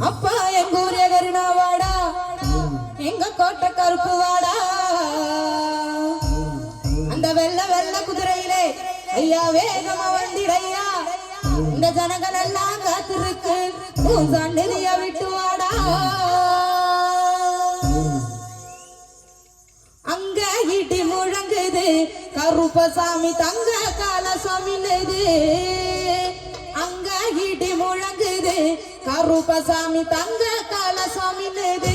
அப்பா எங்க ஊரே கருணா வாடா எங்க கோட்டை கருப்பு வாடா அந்த வெள்ள வெள்ள குதிரையிலே ஐயா வேகமா வந்திரையா இந்த ஜனங்கள் எல்லாம் காத்திருக்கு பூசாண்டிய விட்டு வாடா அங்க இடி முழங்குது கருப்பசாமி தங்க கால சாமினது அங்க இடி முழங்குது கருப்பசாமி தங்க கால சாமினது